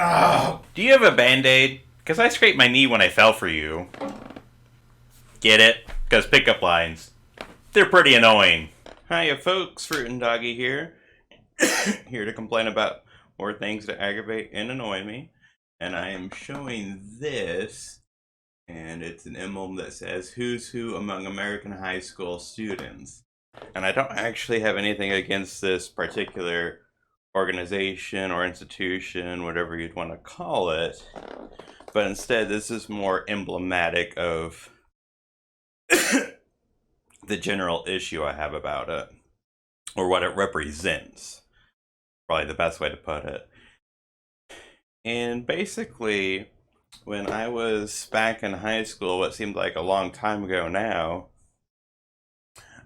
Oh, do you have a band-aid? Because I scraped my knee when I fell for you. Get it? Because pickup lines. They're pretty annoying. Hiya folks, Fruit and Doggy here. Here to complain about more things that aggravate and annoy me. And I am showing this, and it's an emblem that says Who's Who Among American High School Students. And I don't actually have anything against this particular organization or institution, whatever you'd want to call it. But instead, this is more emblematic of the general issue I have about it, or what it represents. Probably the best way to put it. And basically, when I was back in high school, what seemed like a long time ago now,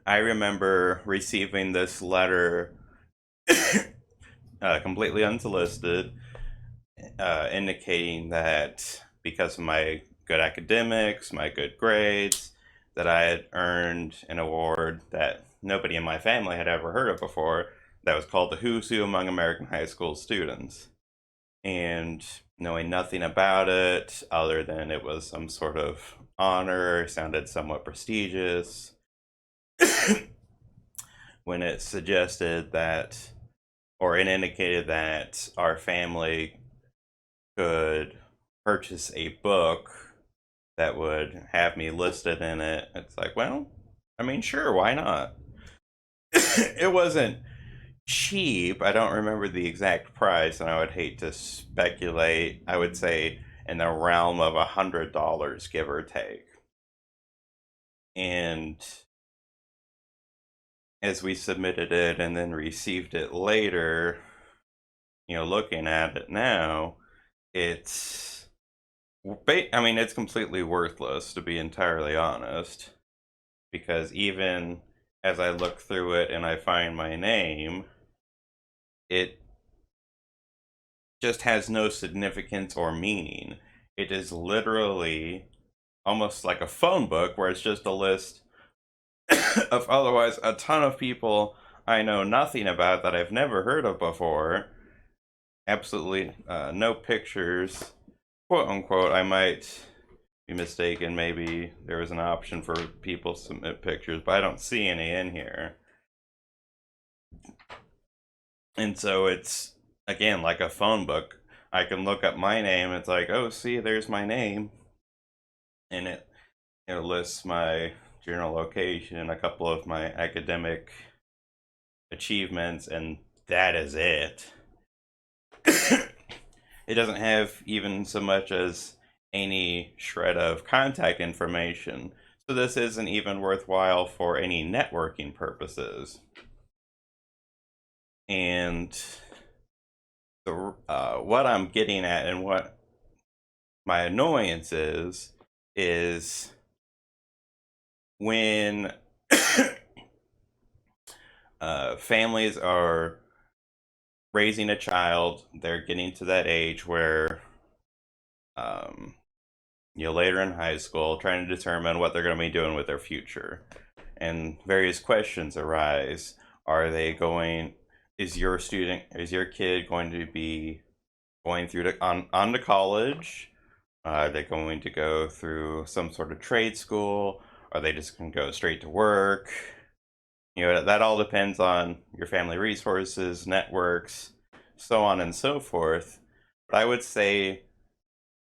I remember receiving this letter, completely unsolicited, indicating that because of my good academics, my good grades, that I had earned an award that nobody in my family had ever heard of before, that was called the Who's Who Among American High School Students. And knowing nothing about it other than it was some sort of honor, sounded somewhat prestigious, when it suggested that, or it indicated that our family could purchase a book that would have me listed in it, it's like, well, I mean, sure, why not? It wasn't cheap. I don't remember the exact price, and I would hate to speculate. I would say in the realm of $100, give or take. And as we submitted it and then received it later, looking at it now, it's, I mean, it's completely worthless, to be entirely honest, because even as I look through it and I find my name, it just has no significance or meaning. It is literally almost like a phone book where it's just a list of otherwise a ton of people I know nothing about that I've never heard of before. Absolutely no pictures, quote unquote. I might be mistaken. Maybe there was an option for people to submit pictures, but I don't see any in here. And so it's, again, like a phone book. I can look up my name. It's like, oh, see, there's my name. And it lists my general location, a couple of my academic achievements, and that is it. It doesn't have even so much as any shred of contact information. So this isn't even worthwhile for any networking purposes. And what I'm getting at and what my annoyance is when families are raising a child, they're getting to that age where, um, later in high school, trying to determine what they're going to be doing with their future. And various questions arise. Are they going, is your kid going to be going through on to college? Are they going to go through some sort of trade school? Are they just going to go straight to work? That all depends on your family resources, networks, so on and so forth. But I would say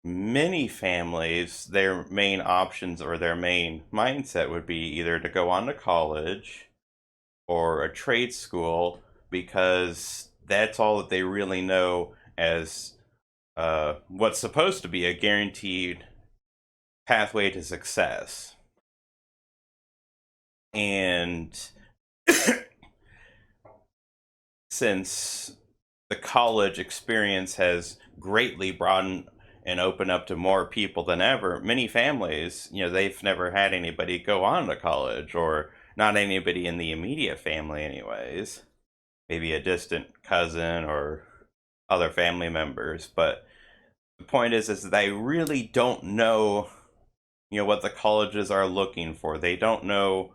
many families, their main options or their main mindset would be either to go on to college or a trade school, because that's all that they really know as what's supposed to be a guaranteed pathway to success. And since the college experience has greatly broadened and opened up to more people than ever, many families, they've never had anybody go on to college, or not anybody in the immediate family, anyways. Maybe a distant cousin or other family members. But the point is that they really don't know, what the colleges are looking for. They don't know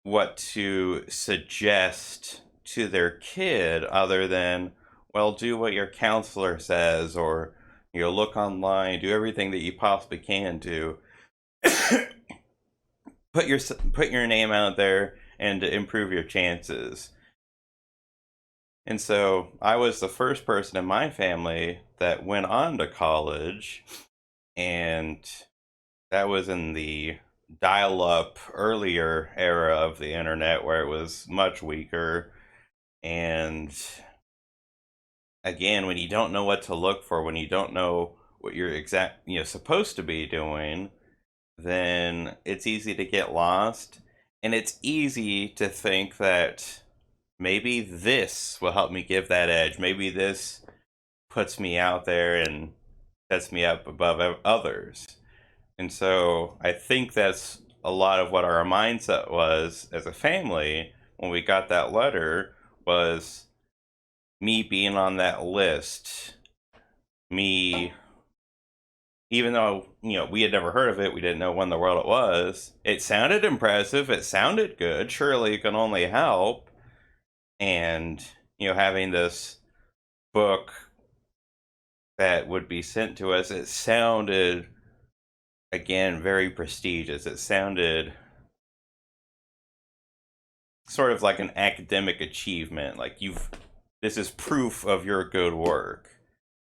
what to suggest to their kid other than well, do what your counselor says, or look online, do everything that you possibly can to put your name out there and to improve your chances. And so I was the first person in my family that went on to college, and that was in the dial up earlier era of the internet where it was much weaker. And again, when you don't know what to look for, when you don't know what you're supposed to be doing, then it's easy to get lost. And it's easy to think that maybe this will help me give that edge. Maybe this puts me out there and sets me up above others. And so I think that's a lot of what our mindset was as a family when we got that letter, was me being on that list. Me, even though, we had never heard of it, we didn't know when in the world it was. It sounded impressive, it sounded good, surely it can only help. And, having this book that would be sent to us, it sounded, again, very prestigious. It sounded sort of like an academic achievement, like this is proof of your good work.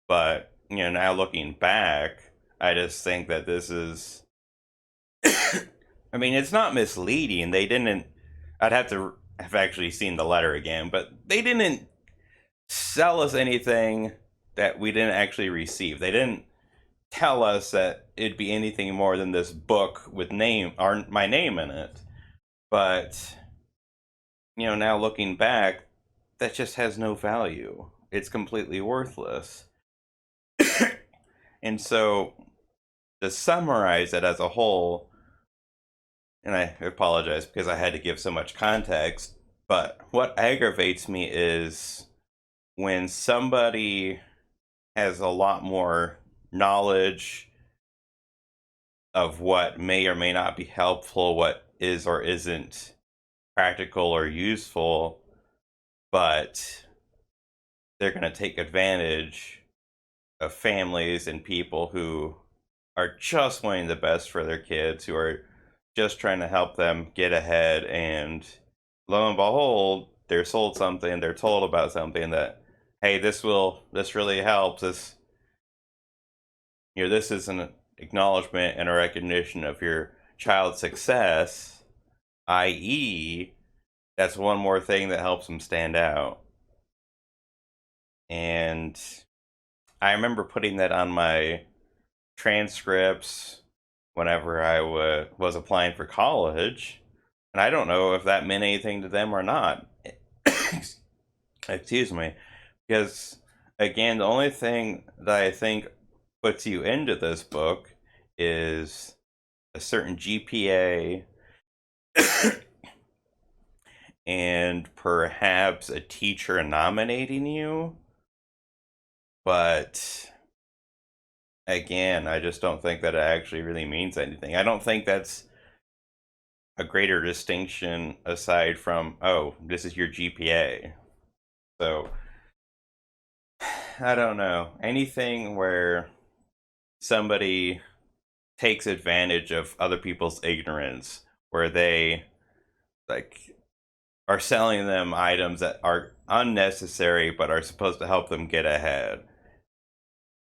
But, now looking back, I just think that this is I mean, it's not misleading. They didn't I'd have to have actually seen the letter again, but they didn't sell us anything that we didn't actually receive. They didn't tell us that it'd be anything more than this book with my name in it. But now looking back, that just has no value. It's completely worthless. And so, to summarize it as a whole, and I apologize because I had to give so much context, but what aggravates me is when somebody has a lot more knowledge of what may or may not be helpful, what is or isn't practical or useful, but they're going to take advantage of families and people who are just wanting the best for their kids, who are just trying to help them get ahead. And lo and behold, they're sold something, they're told about something that, hey, this really helps. This is an acknowledgement and a recognition of your child's success, i.e., that's one more thing that helps them stand out. And I remember putting that on my transcripts whenever I was applying for college, and I don't know if that meant anything to them or not. Excuse me. Because, again, the only thing that I think puts you into this book is a certain GPA and perhaps a teacher nominating you. But again, I just don't think that it actually really means anything. I don't think that's a greater distinction aside from, oh, this is your GPA. So, I don't know. Anything where somebody takes advantage of other people's ignorance, where they, like, are selling them items that are unnecessary but are supposed to help them get ahead.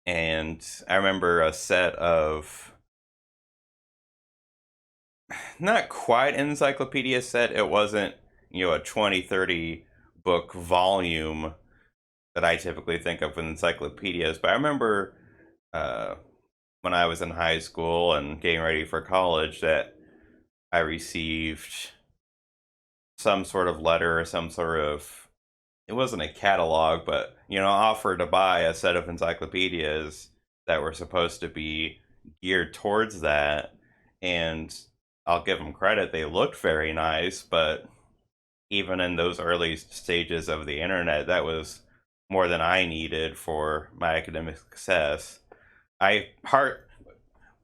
And I remember a set of, not quite an encyclopedia set, it wasn't, a 20, 30 book volume that I typically think of with encyclopedias, but I remember when I was in high school and getting ready for college that I received some sort of letter or some sort of, it wasn't a catalog, but offer to buy a set of encyclopedias that were supposed to be geared towards that. And I'll give them credit, they looked very nice, but even in those early stages of the internet, that was more than I needed for my academic success.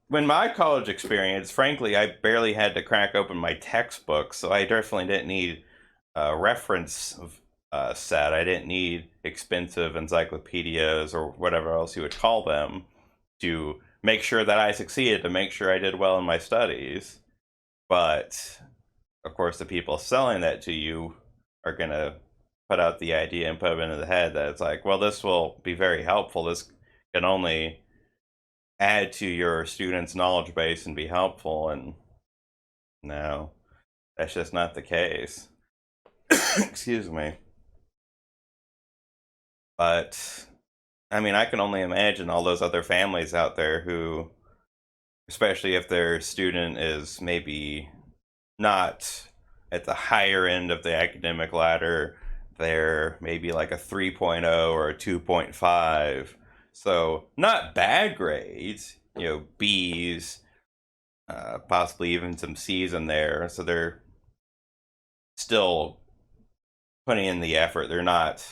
When my college experience, frankly, I barely had to crack open my textbooks, so I definitely didn't need reference set. I didn't need expensive encyclopedias or whatever else you would call them to make sure that I succeeded, to make sure I did well in my studies. But of course, the people selling that to you are going to put out the idea and put it into the head that it's like, well, this will be very helpful. This can only add to your students' knowledge base and be helpful. And no, that's just not the case. Excuse me. But I mean, I can only imagine all those other families out there who, especially if their student is maybe not at the higher end of the academic ladder, they're maybe like a 3.0 or a 2.5. So, not bad grades, B's, possibly even some C's in there. So, they're still putting in the effort. They're not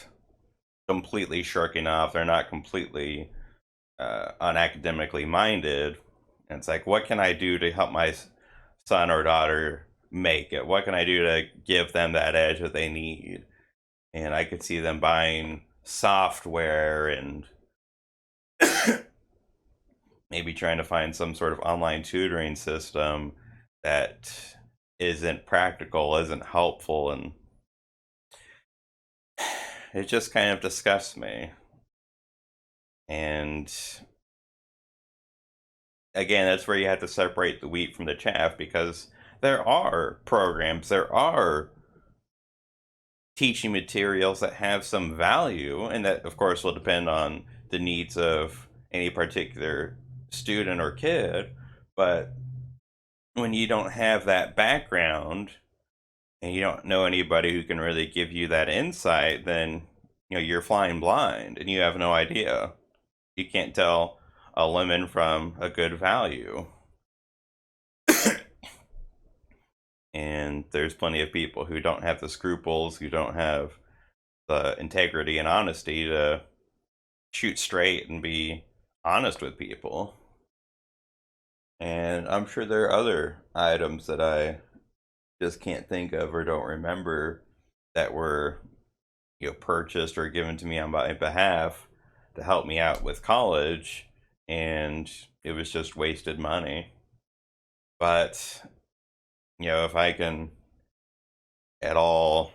completely shirking off, they're not completely unacademically minded. And it's like, what can I do to help my son or daughter make it? What can I do to give them that edge that they need? And I could see them buying software and maybe trying to find some sort of online tutoring system that isn't practical, isn't helpful, and it just kind of disgusts me. And again, that's where you have to separate the wheat from the chaff, because there are programs, there are teaching materials that have some value, and that, of course, will depend on the needs of any particular student or kid. But when you don't have that background and you don't know anybody who can really give you that insight, then you're flying blind and you have no idea. You can't tell a lemon from a good value. And there's plenty of people who don't have the scruples, who don't have the integrity and honesty to shoot straight and be honest with people. And I'm sure there are other items that I just can't think of or don't remember that were purchased or given to me on my behalf to help me out with college, and it was just wasted money. But if I can at all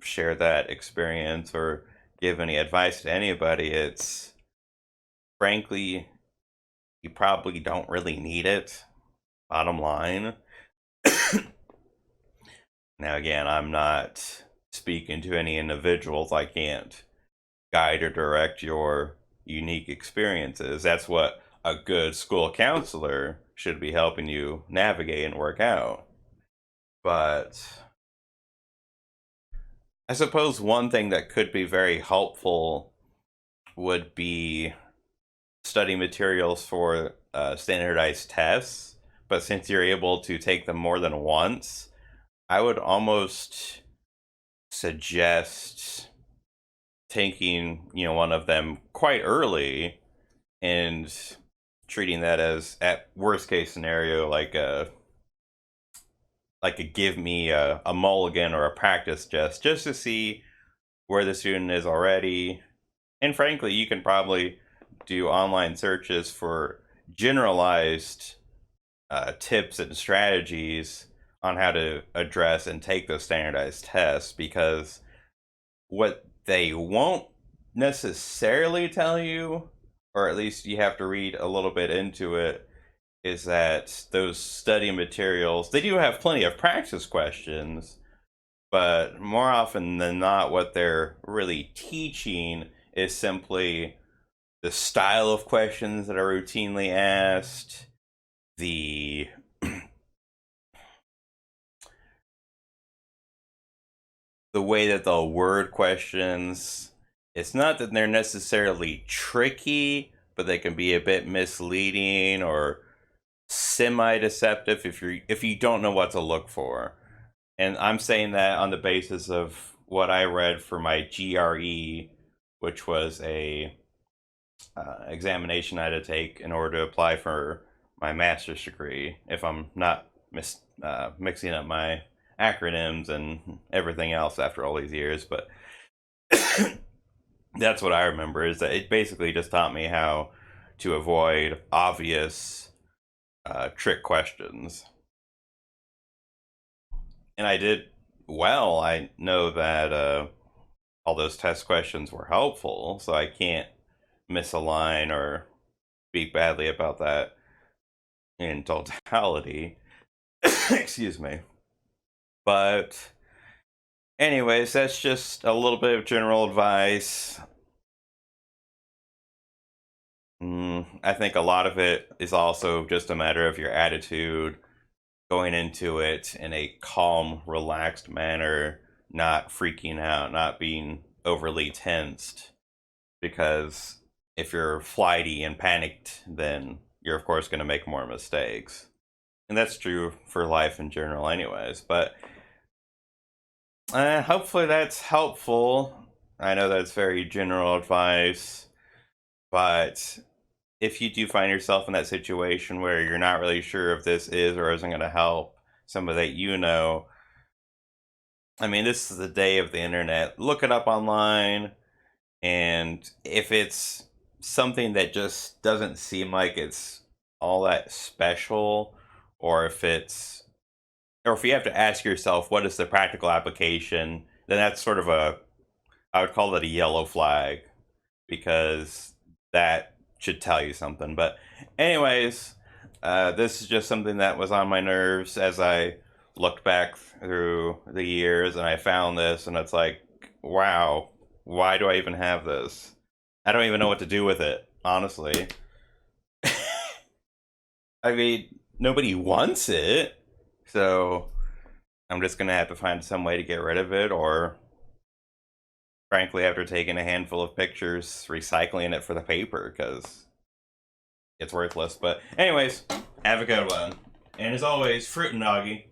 share that experience or give any advice to anybody, it's frankly, you probably don't really need it, bottom line. Now, again, I'm not speaking to any individuals. I can't guide or direct your unique experiences. That's what a good school counselor should be helping you navigate and work out. But I suppose one thing that could be very helpful would be study materials for standardized tests. But since you're able to take them more than once, I would almost suggest taking one of them quite early and treating that as, at worst case scenario, like a give me a mulligan or a practice just to see where the student is already. And frankly, you can probably do online searches for generalized tips and strategies on how to address and take those standardized tests, because what they won't necessarily tell you, or at least you have to read a little bit into it, is that those study materials, they do have plenty of practice questions, but more often than not, what they're really teaching is simply the style of questions that are routinely asked, the the way that they'll word questions. It's not that they're necessarily tricky, but they can be a bit misleading or semi-deceptive if you don't know what to look for. And I'm saying that on the basis of what I read for my GRE, which was a examination I had to take in order to apply for my master's degree. If I'm not mixing up my acronyms and everything else after all these years, but That's what I remember, is that it basically just taught me how to avoid obvious trick questions. And I did well. I know that all those test questions were helpful, so I can't miss a line or speak badly about that in totality. Excuse me. But, anyways, that's just a little bit of general advice. I think a lot of it is also just a matter of your attitude, going into it in a calm, relaxed manner, not freaking out, not being overly tensed. Because if you're flighty and panicked, then you're, of course, going to make more mistakes. And that's true for life in general, anyways. But hopefully that's helpful. I know that's very general advice, but if you do find yourself in that situation where you're not really sure if this is or isn't going to help somebody that you know, I mean, this is the day of the internet. Look it up online, and if it's something that just doesn't seem like it's all that special, or if you have to ask yourself what is the practical application, then that's sort of I would call it a yellow flag, because that should tell you something. But anyways, this is just something that was on my nerves as I looked back through the years, and I found this, and it's like, wow, why do I even have this? I don't even know what to do with it, honestly. I mean, nobody wants it, so I'm just gonna have to find some way to get rid of it, or frankly, after taking a handful of pictures, recycling it for the paper, because it's worthless. But anyways, have a good one. And as always, fruit and doggy.